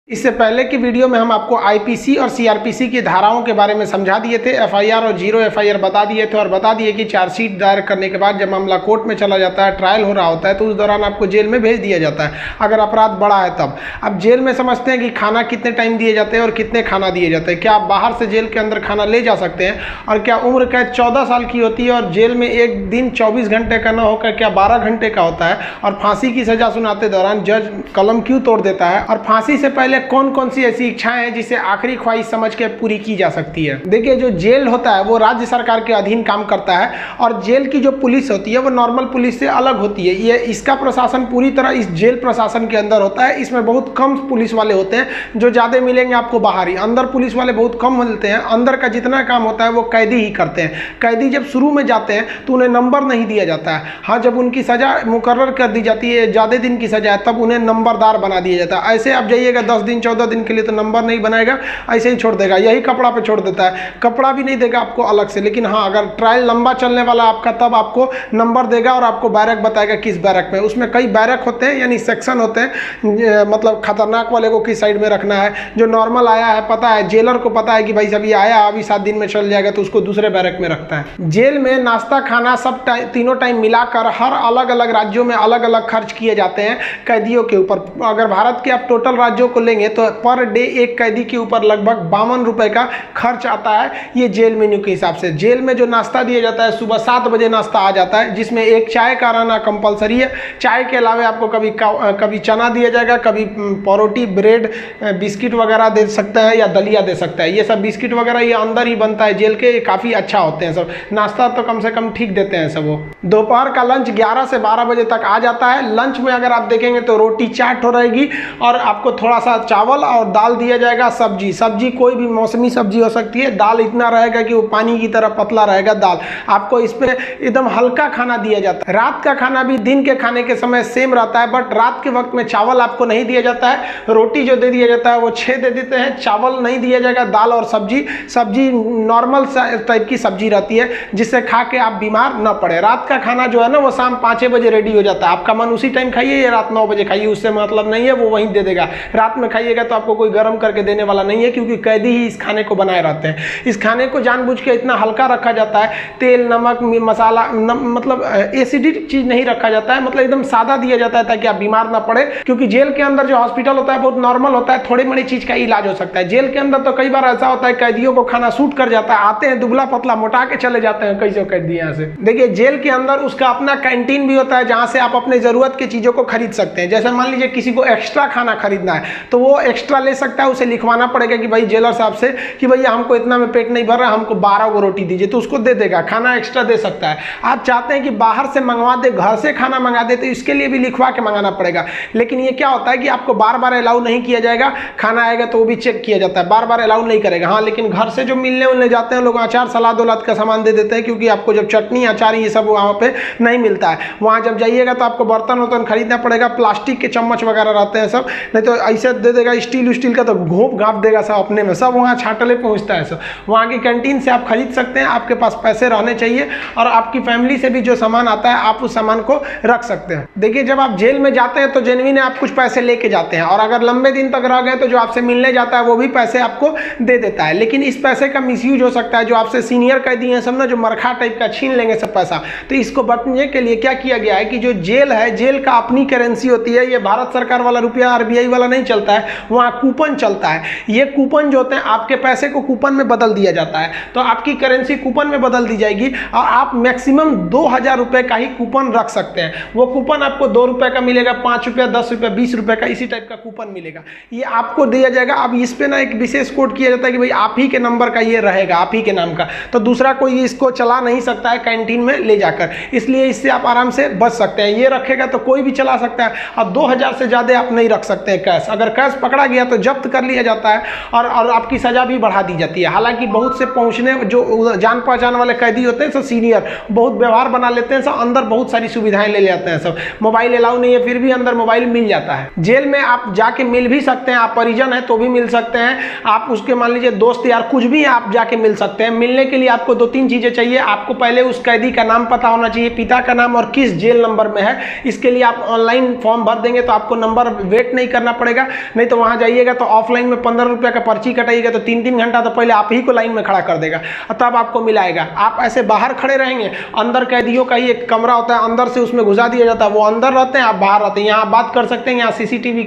इससे पहले की वीडियो में हम आपको आईपीसी और सीआरपीसी की धाराओं के बारे में समझा दिए थे। एफआईआर और जीरो एफआईआर बता दिए थे और बता दिए कि चार्जशीट दायर करने के बाद जब मामला कोर्ट में चला जाता है, ट्रायल हो रहा होता है, तो उस दौरान आपको जेल में भेज दिया जाता है अगर अपराध बड़ा है तब। अब जेल में समझते हैं कि खाना कितने टाइम दिए जाते हैं और कितने खाना दिए जाते हैं। क्या आप बाहर से जेल के अंदर खाना ले जा सकते हैं? और क्या उम्र कैद 14 साल की होती है और जेल में एक दिन 24 घंटे का न होकर क्या 12 घंटे का होता है? और फांसी की सजा सुनाते दौरान जज कलम क्यों तोड़ देता है? और फांसी से पहले कौन कौन सी ऐसी इच्छाएं हैं जिसे आखिरी ख्वाहिश समझ के पूरी की जा सकती है? देखिए, जो जेल होता है वो राज्य सरकार के अधीन काम करता है और जेल की जो पुलिस होती है वो नॉर्मल पुलिस से अलग होती है। ये इसका प्रशासन पूरी तरह इस जेल प्रशासन के अंदर होता है। इसमें बहुत कम पुलिस वाले होते हैं, जो ज़्यादा मिलेंगे आपको बाहर ही। अंदर पुलिस वाले बहुत कम मिलते हैं। अंदर का जितना काम होता है वो कैदी ही करते हैं। कैदी जब शुरू में जाते हैं तो उन्हें नंबर नहीं दिया जाता है। हाँ, जब उनकी सजा मुकर्रर कर दी जाती है, ज़्यादा दिन की सजा है, तब उन्हें नंबरदार बना दिया जाता है। ऐसे आप जाइएगा 10 दिन 14 दिन के लिए तो नंबर नहीं बनाएगा, ऐसे ही छोड़ देगा। यही कपड़ा पे छोड़ देता है, कपड़ा भी नहीं देगा आपको अलग से। लेकिन हाँ, अगर ट्रायल लंबा चलने वाला आपका, तब आपको नंबर देगा और आपको बैरक बताएगा किस बैरक में। उसमें कई बैरक होते हैं, यानी सेक्शन होते हैं। मतलब खतरनाक वाले को किस साइड में रखना है, जो नॉर्मल आया है पता है, जेलर को पता है कि भाई अभी आया, अभी 7 दिन में चल जाएगा, तो उसको दूसरे बैरक में रखता है। जेल में नाश्ता खाना सब तीनों टाइम मिलाकर हर अलग अलग राज्यों में अलग अलग खर्च किए जाते हैं कैदियों के ऊपर। अगर भारत के आप टोटल राज्यों को लेंगे तो पर डे एक कैदी के ऊपर लगभग 52 रुपए का खर्च आता है, ये जेल मेन्यू के हिसाब से। जेल में जो नाश्ता दिया जाता है, सुबह 7 बजे नाश्ता आ जाता है, जिसमें एक चाय का रहना कंपलसरी है। चाय के अलावा आपको कभी चना दिया जाएगा, कभी परोटी, ब्रेड, बिस्किट वगैरह दे सकता है या दलिया दे सकता है। ये सब बिस्किट वगैरह ये अंदर ही बनता है जेल के, काफ़ी अच्छा होते हैं सब। नाश्ता तो कम से कम ठीक देते हैं सब। वो दोपहर का लंच 11 से 12 बजे तक आ जाता है। लंच में अगर आप देखेंगे तो रोटी चाट हो रहेगी और आपको थोड़ा सा चावल और दाल दिया जाएगा। सब्जी कोई भी मौसमी सब्जी हो सकती है। दाल इतना रहेगा कि वो पानी की तरह पतला रहेगा दाल। आपको इस पे एकदम हल्का खाना दिया जाता है। रात का खाना भी दिन के खाने के समय सेम रहता है, बट रात के वक्त में चावल आपको नहीं दिया जाता है। रोटी जो दे दिया जाता है वो 6 दे देते हैं, चावल नहीं दिया जाएगा। दाल और सब्जी नॉर्मल टाइप की सब्जी रहती है, जिससे खा के आप बीमार न पड़े। रात का खाना जो है ना, वो शाम 5 बजे रेडी हो जाता है। आपका मन उसी टाइम खाइए या रात 9 बजे खाइए, उससे मतलब नहीं है, वो वहीं दे देगा। रात में खाइएगा तो आपको कोई गर्म करके देने वाला नहीं है, क्योंकि कैदी ही इस खाने को बनाए रहते हैं। इस खाने को जानबूझ के इतना हल्का रखा जाता है, तेल नमक मसाला मतलब एसिडिक चीज नहीं रखा जाता है, मतलब एकदम सादा दिया जाता है ताकि आप बीमार ना पड़े। क्योंकि जेल के अंदर जो हॉस्पिटल होता है बहुत नॉर्मल होता है, थोड़ी बड़ी चीज का इलाज हो सकता है। जेल के अंदर तो कई बार ऐसा होता है कैदियों को खाना सूट कर जाता है, आते हैं दुबला पतला मोटा के चले जाते हैं कैसे कैदी यहाँ से। देखिए, जेल के अंदर उसका अपना कैंटीन भी होता है, जहाँ से आप अपने जरूरत की चीजों को खरीद सकते हैं। जैसे मान लीजिए किसी को एक्स्ट्रा खाना खरीदना है तो वो एक्स्ट्रा ले सकता है, उसे लिखवाना पड़ेगा कि भाई जेलर साहब से कि भैया हमको इतना में पेट नहीं भर रहा, हमको 12 को रोटी दीजिए, तो उसको दे देगा, खाना एक्स्ट्रा दे सकता है। आप चाहते हैं कि बाहर से मंगवा दे, घर से खाना मंगा दे, तो इसके लिए भी लिखवा के मंगाना पड़ेगा। लेकिन ये क्या होता है कि आपको बार बार अलाउ नहीं किया जाएगा। खाना आएगा तो वो भी चेक किया जाता है, बार बार अलाउ नहीं करेगा। हाँ, लेकिन घर से जो मिलने उलने जाते हैं लोग, अचार सलाद उलाद का सामान दे देते हैं, क्योंकि आपको जब चटनी अचार ये सब वहाँ पे नहीं मिलता है। वहाँ जब जाइएगा तो आपको बर्तन वर्तन खरीदना पड़ेगा, प्लास्टिक के चम्मच वगैरह रहते हैं सब, नहीं तो ऐसे दे देगा स्टील का, तो घोंप घाप देगा सब अपने में, सब वहाँ छाटले पहुँचता है सब। वहाँ की कैंटीन से आप खरीद सकते हैं, आपके पास पैसे रहने चाहिए, और आपकी फैमिली से भी जो सामान आता है आप उस सामान को रख सकते हैं। देखिए, जब आप जेल में जाते हैं तो जेन्युइन आप कुछ पैसे लेके जाते हैं, और अगर लंबे दिन तक रह गए तो जो आपसे मिलने जाता है वो भी पैसे आपको दे देता है। लेकिन इस पैसे का मिसयूज हो सकता है, जो आपसे सीनियर कैदी हैं सब ना, जो मरखा टाइप का छीन लेंगे सब पैसा। तो इसको बचने के लिए क्या किया गया है कि जो जेल है, जेल का अपनी करेंसी होती है। ये भारत सरकार वाला रुपया आरबीआई वाला नहीं चलता है, वहाँ कूपन चलता है। ये कूपन जो होते हैं, आपके पैसे को कूपन में बदल दिया जाता है, तो आपकी करेंसी कूपन में बदल दी जाएगी, और आप मैक्सिमम 2000 रुपए का ही कूपन रख सकते हैं। वो कूपन आपको 2 रुपए का मिलेगा, 5 रुपया, 10 रुपया, 20 रुपए का, इसी टाइप का कूपन मिलेगा। ये आपको दिया जाएगा। अब इस पे ना एक विशेष कोड किया जाता है कि भाई आप ही के नंबर का ये रहेगा, आप ही के नाम का, तो दूसरा कोई इसको चला नहीं सकता है कैंटीन में ले जाकर। इसलिए इससे आप आराम से बच सकते हैं। ये रखेगा तो कोई भी चला सकता है। अब 2000 से ज्यादा आप नहीं रख सकते हैं कैश। अगर कैश पकड़ा गया तो जब्त कर लिया जाता है और आपकी सजा भी बढ़ा दी जाती है। हालांकि बहुत से पहुंचने जो जान पहचान वाले कैदी होते हैं सब सीनियर, बहुत व्यवहार बना लेते हैं सब, अंदर बहुत सारी सुविधाएं ले जाते हैं सब। मोबाइल अलाउ नहीं है, फिर भी अंदर मोबाइल मिल जाता है। जेल में आप जाके मिल भी सकते हैं, आप परिजन है तो भी मिल सकते हैं, आप उसके मान लीजिए दोस्त यार कुछ भी आप जाके मिल सकते हैं। मिलने के लिए आपको 2-3 चीजें चाहिए। आपको पहले उस कैदी का नाम पता होना चाहिए, पिता का नाम और किस जेल नंबर में है। इसके लिए आप ऑनलाइन फॉर्म भर देंगे तो आपको नंबर वेट नहीं करना पड़ेगा, नहीं तो वहाँ जाइएगा तो ऑफलाइन में 15 रुपये का पर्ची कटाइएगा तो 3-3 घंटा तो पहले आप ही को लाइन में खड़ा कर देगा और तब आपको मिलाएगा। आप ऐसे बाहर खड़े रहेंगे, अंदर कैदियों का ही एक कमरा होता है, अंदर से उसमें घुसा दिया जाता है, वो अंदर रहते हैं, आप बाहर रहते हैं। यहाँ आप बात कर सकते हैं, यहाँ CCTV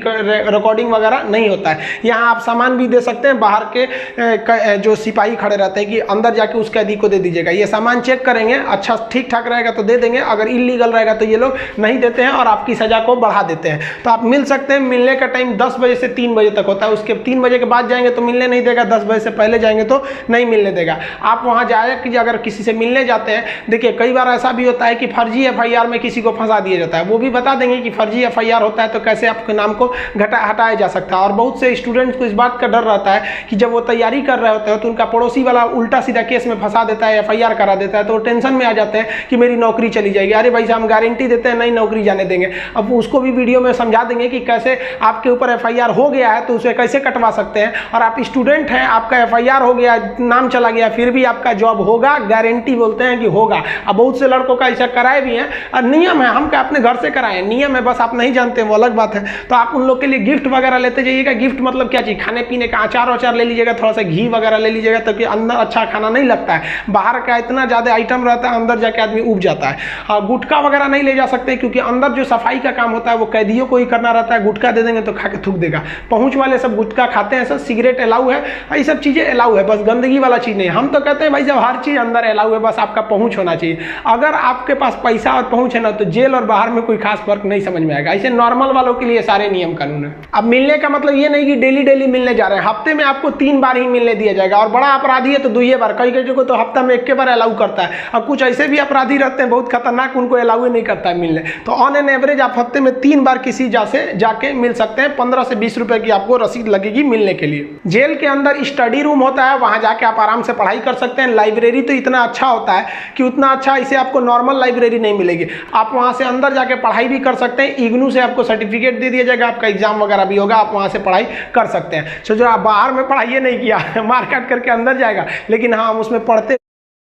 रिकॉर्डिंग वगैरह नहीं होता है। यहाँ आप सामान भी दे सकते हैं, बाहर के जो सिपाही खड़े रहते हैं कि अंदर जाके उस कैदी को दे दीजिएगा, ये सामान चेक करेंगे, अच्छा ठीक ठाक रहेगा तो दे देंगे, अगर इलीगल रहेगा तो ये लोग नहीं देते हैं और आपकी सजा को बढ़ा देते हैं। तो आप मिल सकते हैं। मिलने का टाइम 10 बजे से 3 बजे तक होता है, उसके 3 बजे के बाद जाएंगे तो मिलने नहीं देगा, 10 बजे से पहले जाएंगे तो नहीं मिलने देगा। आप वहाँ जाए कि अगर किसी से मिलने जाते हैं, देखिए कई बार ऐसा भी होता है कि फर्जी FIR में किसी को फंसा दिया जाता है, वो भी बता देंगे कि फर्जी FIR होता है तो कैसे आपके नाम को हटाया जा सकता है। और बहुत से स्टूडेंट्स को इस बात का डर रहता है कि जब वो तैयारी कर रहे होते हैं तो उनका पड़ोसी वाला उल्टा सीधा केस में फंसा देता है, FIR करा देता है, तो वो टेंशन में आ जाते हैं कि मेरी नौकरी चली जाएगी। अरे भाई साहब, हम गारंटी देते हैं नहीं नौकरी जाने देंगे। अब उसको भी वीडियो में समझा देंगे कि कैसे आपके ऊपर FIR हो गया है तो उसे कैसे कटवा सकते हैं, और आप स्टूडेंट हैं, आपका FIR हो गया, नाम चला गया, फिर भी आपका जॉब होगा, गारंटी बोलते हैं कि होगा। अब बहुत से लड़कों का ऐसा कराए भी हैं, और नियम है, हम क्या अपने घर से कराएं, नियम है, बस आप नहीं जानते वो अलग बात है। तो आप उन लोग के लिए गिफ्ट वगैरह लेते जाइएगा। गिफ्ट मतलब क्या चीज़, खाने पीने का अचार ले लीजिएगा, थोड़ा सा घी वगैरह ले लीजिएगा, ताकि अंदर अच्छा खाना नहीं लगता है, बाहर का इतना ज़्यादा आइटम रहता है, अंदर जाके आदमी उब जाता है। हाँ, गुटखा वगैरह नहीं ले जा सकते क्योंकि अंदर जो सफाई का काम होता है वो कैदियों को ही करना रहता है। गुटखा दे देंगे तो खा के थूक देगा। पहुँच वाले सब गुटखा खाते हैं, सब सिगरेट अलाउ है, ये सब चीज़ें अलाउ है, बस गंदगी वाला चीज़ नहीं। हम तो कहते हैं भाई जब हर चीज़ अंदर अलाउ है, बस आपका पहुँच होना चाहिए। अगर आपके पास पैसा और पहुँच है ना तो जेल और बाहर में कोई खास फर्क नहीं समझ में आएगा। ऐसे नॉर्मल वालों के लिए सारे नियम कानून है। अब मिलने का मतलब ये नहीं कि डेली मिलने जा रहे हैं, हफ्ते में आपको 3 बार ही मिलने दिया जाएगा, और बड़ा अपराधी है तो 2 बार, कई को तो हफ्ता में 1 बार अलाउ करता है। अब कुछ ऐसे भी अपराधी रहते हैं बहुत खतरनाक, उनको अलाउ ही नहीं करता है मिलने। तो ऑन एन एवरेज आप हफ्ते में 3 बार किसी जाके मिल सकते हैं। 15 से 20 रुपए की आपको रसीद लगेगी मिलने के लिए। जेल के अंदर स्टडी रूम होता है, वहां जाके आप आराम से पढ़ाई कर सकते हैं। लाइब्रेरी तो इतना अच्छा होता है कि उतना अच्छा इसे आपको नॉर्मल लाइब्रेरी नहीं मिलेगी। आप वहां से अंदर जाके पढ़ाई भी कर सकते हैं। इग्नू से आपको सर्टिफिकेट दे दिया जाएगा, आपका एग्जाम वगैरह भी होगा, आप वहां से पढ़ाई कर सकते हैं। सो जो आप बाहर में पढ़ाई नहीं किया मार काट करके अंदर जाएगा, लेकिन हाँ हम उसमें पढ़ते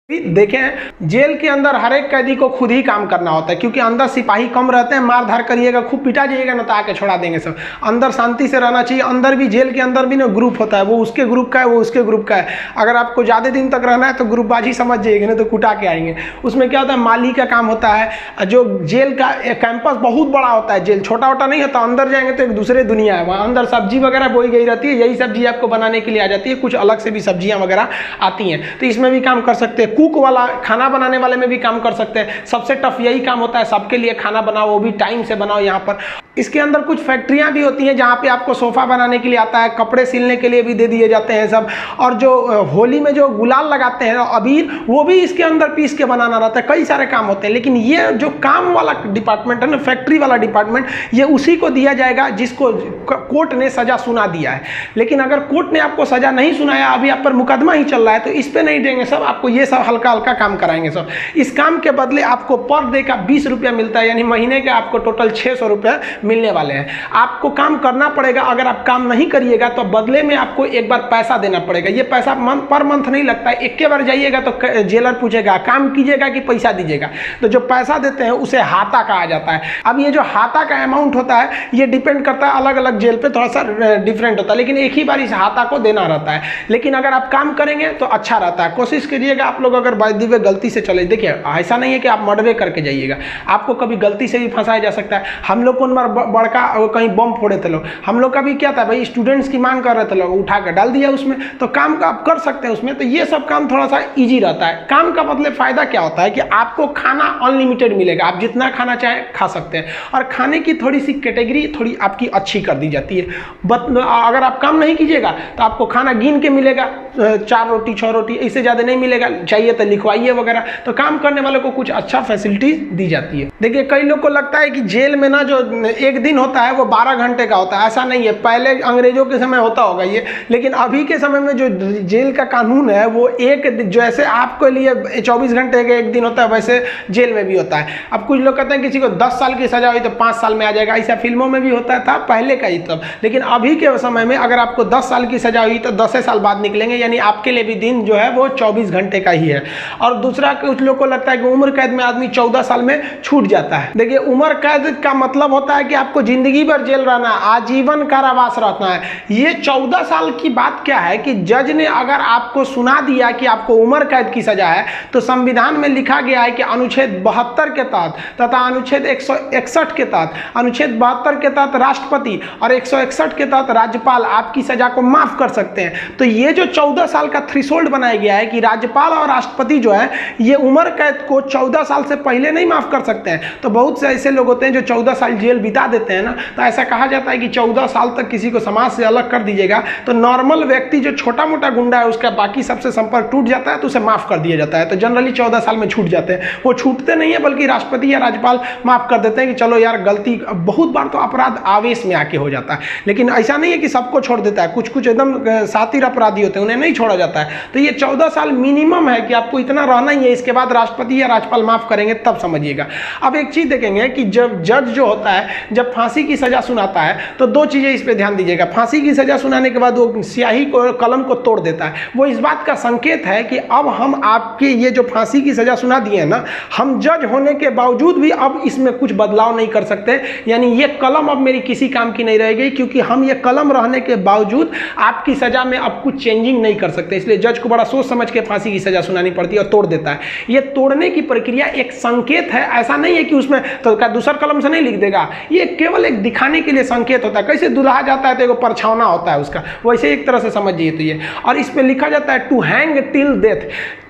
देखें। जेल के अंदर हर एक कैदी को खुद ही काम करना होता है क्योंकि अंदर सिपाही कम रहते हैं। मार धार करिएगा, खूब पिटा जाइएगा ना तो आके छोड़ा देंगे सब। अंदर शांति से रहना चाहिए। अंदर भी जेल के अंदर भी ना ग्रुप होता है, वो उसके ग्रुप का है, वो उसके ग्रुप का है। अगर आपको ज़्यादा दिन तक रहना है तो ग्रुपबाजी समझ जाइएगा, नहीं तो कुटा के आएंगे। उसमें क्या होता है, माली का काम होता है। जो जेल का कैंपस बहुत बड़ा होता है, जेल छोटा वोटा नहीं होता। अंदर जाएंगे तो एक दूसरे दुनिया है। वहाँ अंदर सब्जी वगैरह बोई गई रहती है, यही सब्जी आपको बनाने के लिए आ जाती है। कुछ अलग से भी सब्जियाँ वगैरह आती हैं, तो इसमें भी काम कर सकते हैं। कुक वाला, खाना बनाने वाले में भी काम कर सकते हैं। सबसे टफ यही काम होता है, सबके लिए खाना बनाओ, वो भी टाइम से बनाओ। यहाँ पर इसके अंदर कुछ फैक्ट्रियां भी होती हैं जहाँ पे आपको सोफा बनाने के लिए आता है, कपड़े सिलने के लिए भी दे दिए जाते हैं सब। और जो होली में जो गुलाल लगाते हैं अबीर, वो भी इसके अंदर पीस के बनाना रहता है। कई सारे काम होते हैं, लेकिन ये जो काम वाला डिपार्टमेंट है ना, फैक्ट्री वाला डिपार्टमेंट, ये उसी को दिया जाएगा जिसको कोर्ट ने सजा सुना दिया है। लेकिन अगर कोर्ट ने आपको सजा नहीं सुनाया, अभी आप पर मुकदमा ही चल रहा है, तो इस पे नहीं देंगे सब, आपको ये सब हल्का हल्का काम कराएंगे सब। इस काम के बदले आपको पर डे का 20 रुपया मिलता है, यानी महीने के आपको टोटल 600 रुपया मिलने वाले हैं। आपको काम करना पड़ेगा। अगर आप काम नहीं करिएगा तो बदले में आपको एक बार पैसा देना पड़ेगा। ये पैसा पर मंथ नहीं लगता है, एक बार जाइएगा तो जेलर पूछेगा काम कीजिएगा कि पैसा दीजिएगा। तो जो पैसा देते हैं उसे हाता कहा जाता है। अब ये जो हाता का अमाउंट होता है ये डिपेंड करता है, अलग अलग जेल पे थोड़ा सा डिफरेंट होता है, लेकिन एक ही बार इस हाता को देना रहता है। लेकिन अगर आप काम करेंगे तो अच्छा रहता है। कोशिश करिएगा आप लोग, अगर बाय द वे गलती से चले, देखिए ऐसा नहीं है कि आप मर्डर करके जाइएगा, आपको कभी गलती से भी फंसाया जा सकता है। हम लोग को बड़का कहीं बम फोड़े थे लोग, हम लोग का भी क्या था भाई, स्टूडेंट्स की मांग कर रहे थे लोग, उठा कर डाल दिया उसमें, तो काम का आप कर सकते हैं उसमें। तो ये सब काम थोड़ा सा इजी रहता है। काम का मतलब फायदा क्या होता है कि आपको खाना अनलिमिटेड मिलेगा, आप जितना खाना चाहें खा सकते हैं। और खाने की थोड़ी सी कैटेगरी थोड़ी आपकी अच्छी कर दी जाती है। अगर आप काम नहीं कीजिएगा तो आपको खाना गिन के मिलेगा, 4 रोटी 6 रोटी, इससे ज़्यादा नहीं मिलेगा, चाहिए तो लिखवाइए वगैरह। तो काम करने वालों को कुछ अच्छा फैसिलिटीज दी जाती है। देखिए कई लोग को लगता है कि जेल में ना जो एक दिन होता है वो 12 घंटे का होता है, ऐसा नहीं है। पहले अंग्रेजों के समय होता होगा ये, लेकिन अभी के समय में जो जेल का कानून है वो जैसे आपके लिए 24 घंटे का एक दिन होता है, वैसे जेल में भी होता है। अब कुछ लोग कहते हैं किसी को 10 साल की सजा हुई तो 5 साल में आ जाएगा, ऐसा फिल्मों में भी होता था पहले का ही तब। लेकिन अभी के समय में अगर आपको 10 साल की सजा हुई तो 10 साल बाद निकलेंगे, यानी आपके लिए भी दिन जो है वो 24 घंटे का ही है। और दूसरा कुछ लोग को लगता है कि उम्र कैद में आदमी 14 साल में छूट जाता है। देखिए उम्र कैद का मतलब होता है कि आपको जिंदगी भर जेल रहना है, आजीवन कारावास रहना है। ये 14 साल की बात क्या है कि जज ने अगर आपको सुना दिया कि आपको उम्र कैद की सजा है, तो संविधान में लिखा गया है कि अनुच्छेद 72 के तहत तथा अनुच्छेद 161 के तहत, अनुच्छेद 72 के तहत राष्ट्रपति और 161 के तहत राज्यपाल आपकी सजा को माफ कर सकते हैं। तो ये जो 14 साल का थ्रेशोल्ड बनाया गया है कि राज्यपाल और राष्ट्रपति जो है ये उम्र कैद को 14 साल से पहले नहीं माफ कर सकते हैं। तो बहुत से ऐसे लोग होते हैं जो 14 साल जेल बिता देते हैं ना, तो ऐसा कहा जाता है कि 14 साल तक किसी को समाज से अलग कर दीजिएगा तो नॉर्मल व्यक्ति जो छोटा मोटा गुंडा है उसका बाकी सबसे संपर्क टूट जाता है तो उसे माफ कर दिया जाता है। तो जनरली 14 साल में छूट जाते हैं। वो छूटते नहीं है बल्कि राष्ट्रपति या राज्यपाल माफ कर देते हैं कि चलो यार गलती, बहुत बार तो अपराध आवेश में आके हो जाता है, लेकिन ऐसा नहीं है कि सबको छोड़ देता है। कुछ कुछ एकदम सातिर अपराधी होते हैं, उन्हें नहीं छोड़ा जाता है। तो ये 14 साल मिनिमम है कि आपको इतना रहना ही है, इसके बाद राष्ट्रपति या राज्यपाल माफ करेंगे तब समझिएगा। अब एक चीज देखेंगे कि जब जज जो होता है जब फांसी की सजा सुनाता है तो दो चीजें इस पे ध्यान दीजिएगा। फांसी की सजा सुनाने के बाद वो स्याही को, कलम को तोड़ देता है। वो इस बात का संकेत है कि अब हम आपके ये जो फांसी की सजा सुना दिए हैं ना, हम जज होने के बावजूद भी अब इसमें कुछ बदलाव नहीं कर सकते। यानी ये कलम अब मेरी किसी काम की नहीं रहेगी, क्योंकि हम ये कलम रहने के बावजूद आपकी सजा में अब कुछ चेंजिंग नहीं कर सकते। इसलिए जज को बड़ा सोच समझ के फांसी की सजा सुनानी पड़ती है और तोड़ देता है। ये तोड़ने की प्रक्रिया एक संकेत है, ऐसा नहीं है कि उसमें तो दूसरा कलम से नहीं लिख देगा। ये केवल एक दिखाने के लिए संकेत होता है। कैसे दुल्हा जाता है तो एक परछावना होता है उसका, वैसे एक तरह से समझिए तो ये। और इस पे लिखा जाता है टू हैंग टिल डेथ,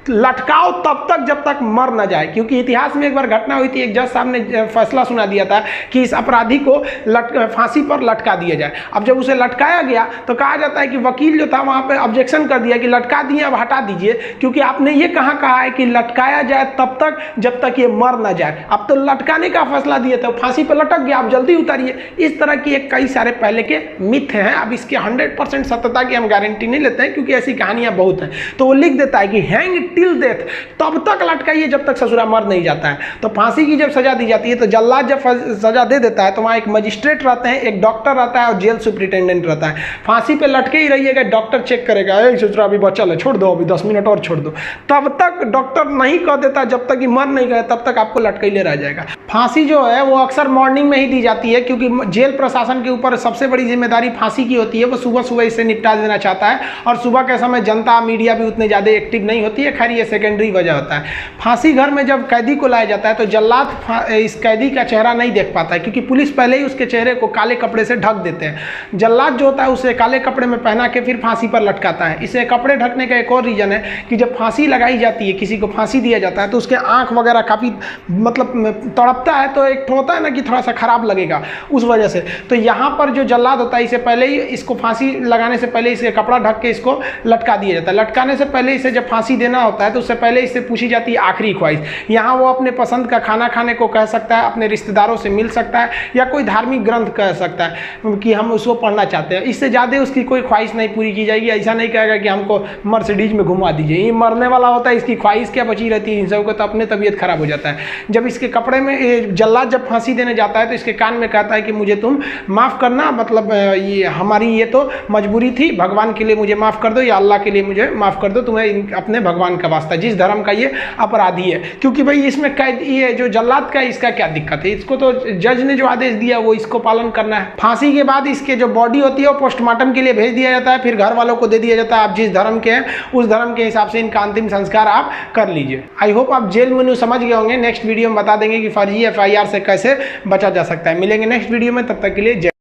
लटकाओ तब तक जब तक मर न जाए। क्योंकि इतिहास में एक बार घटना हुई थी, एक जज साहब ने फैसला सुना दिया था कि इस अपराधी को फांसी पर लटका दिया जाए। अब जब उसे लटकाया गया तो कहा जाता है कि वकील जो था वहां पे ऑब्जेक्शन कर दिया कि लटका दिए अब हटा दीजिए, क्योंकि आपने ये कहा है कि लटकाया जाए तब तक जब तक ये मर न जाए। अब तो लटकाने का फैसला दिए थे, फांसी पर लटक गया, आप जल्दी उतारिए। इस तरह की एक कई सारे पहले के मिथ हैं। अब इसके 100% सत्यता की हम गारंटी नहीं लेते हैं, क्योंकि ऐसी कहानियां बहुत हैं। तो वो लिख देता है कि हैंग टिल डेथ, तब तक लटकाइए जब तक ससुरा मर नहीं जाता है। तो फांसी की जब सजा दी जाती है तो जल्लाद जब सजा दे देता है तो वहां एक मजिस्ट्रेट रहते हैं, एक डॉक्टर रहता है और जेल सुपरिटेंडेंट रहता है। फांसी पे लटके ही रहिएगा, डॉक्टर चेक करेगा, ससुरा अभी बचल है, छोड़ दो, अभी 10 मिनट और छोड़ दो। तब तक डॉक्टर नहीं कह देता, जब तक कि मर नहीं गए तब तक आपको लटकैले रह जाएगा। फांसी जो है वो अक्सर मॉर्निंग में ही दी जाती है, क्योंकि जेल प्रशासन के ऊपर सबसे बड़ी जिम्मेदारी फांसी की होती है। वो सुबह सुबह इसे निपटा देना चाहता है, और सुबह के समय जनता मीडिया भी उतने ज़्यादा एक्टिव नहीं होती है। खैर ये सेकेंडरी वजह होता है। फांसी घर में जब कैदी को लाया जाता है तो जल्लाद इस कैदी का चेहरा नहीं देख पाता है, क्योंकि पुलिस पहले ही उसके चेहरे को काले कपड़े से ढक देते हैं। जल्लाद जो होता है उसे काले कपड़े में पहना के फिर फांसी पर लटकाता है। इसे कपड़े ढकने का एक और रीजन है कि जब फांसी लगाई जाती है, किसी को फांसी दिया जाता है, तो उसके आंख वगैरह काफ़ी मतलब तड़पता है, तो एक होता है ना कि थोड़ा सा खराब लगेगा उस वजह से। तो यहाँ पर जो जल्लाद होता है इसे पहले ही, इसको फांसी लगाने से पहले इसे कपड़ा ढक के इसको लटका दिया जाता है। लटकाने से पहले इसे जब फांसी देना होता है तो उससे पहले इससे पूछी जाती है आखिरी ख्वाहिश। यहाँ वो अपने पसंद का खाना खाने को कह सकता है, अपने रिश्तेदारों से मिल सकता है, या कोई धार्मिक ग्रंथ कह सकता है कि हम उसको पढ़ना चाहते हैं। इससे ज़्यादा उसकी कोई ख्वाहिश नहीं पूरी की जाएगी। ऐसा नहीं कहेगा कि हमको मर्सिडीज में घुमा दीजिए, ये मरने वाला होता है, इसकी ख्वाहिश क्या बची रहती है। इन सबको तो अपने तबीयत खराब हो जाता है। जब इसके कपड़े में जल्लाद जब फांसी देने जाता है तो इसके कान में कहता है कि मुझे तुम माफ़ करना, मतलब ये हमारी ये तो मजबूरी थी, भगवान के लिए मुझे माफ़ कर दो, या अल्लाह के लिए मुझे माफ़ कर दो, तुम्हें अपने भगवान का वास्ता, जिस धर्म का ये अपराधी है। क्योंकि भाई इसमें कैद, ये जो जल्लाद का, इसका क्या दिक्कत है? इसको तो जज ने जो आदेश दिया वो इसको पालन करना है। फांसी के बाद इसके जो बॉडी होती है वो पोस्टमार्टम के लिए भेज दिया जाता है, फिर घर वालों को दे दिया जाता है। आप जिस धर्म के हैं उस धर्म के हिसाब से इनका अंतिम संस्कार आप कर लीजिए। आई होप आप जेल मेनू समझ गए होंगे। नेक्स्ट वीडियो में बता देंगे कि फर्जी FIR से कैसे बचा जा सकता है। मिलेंगे नेक्स्ट वीडियो में, तब तक के लिए जय।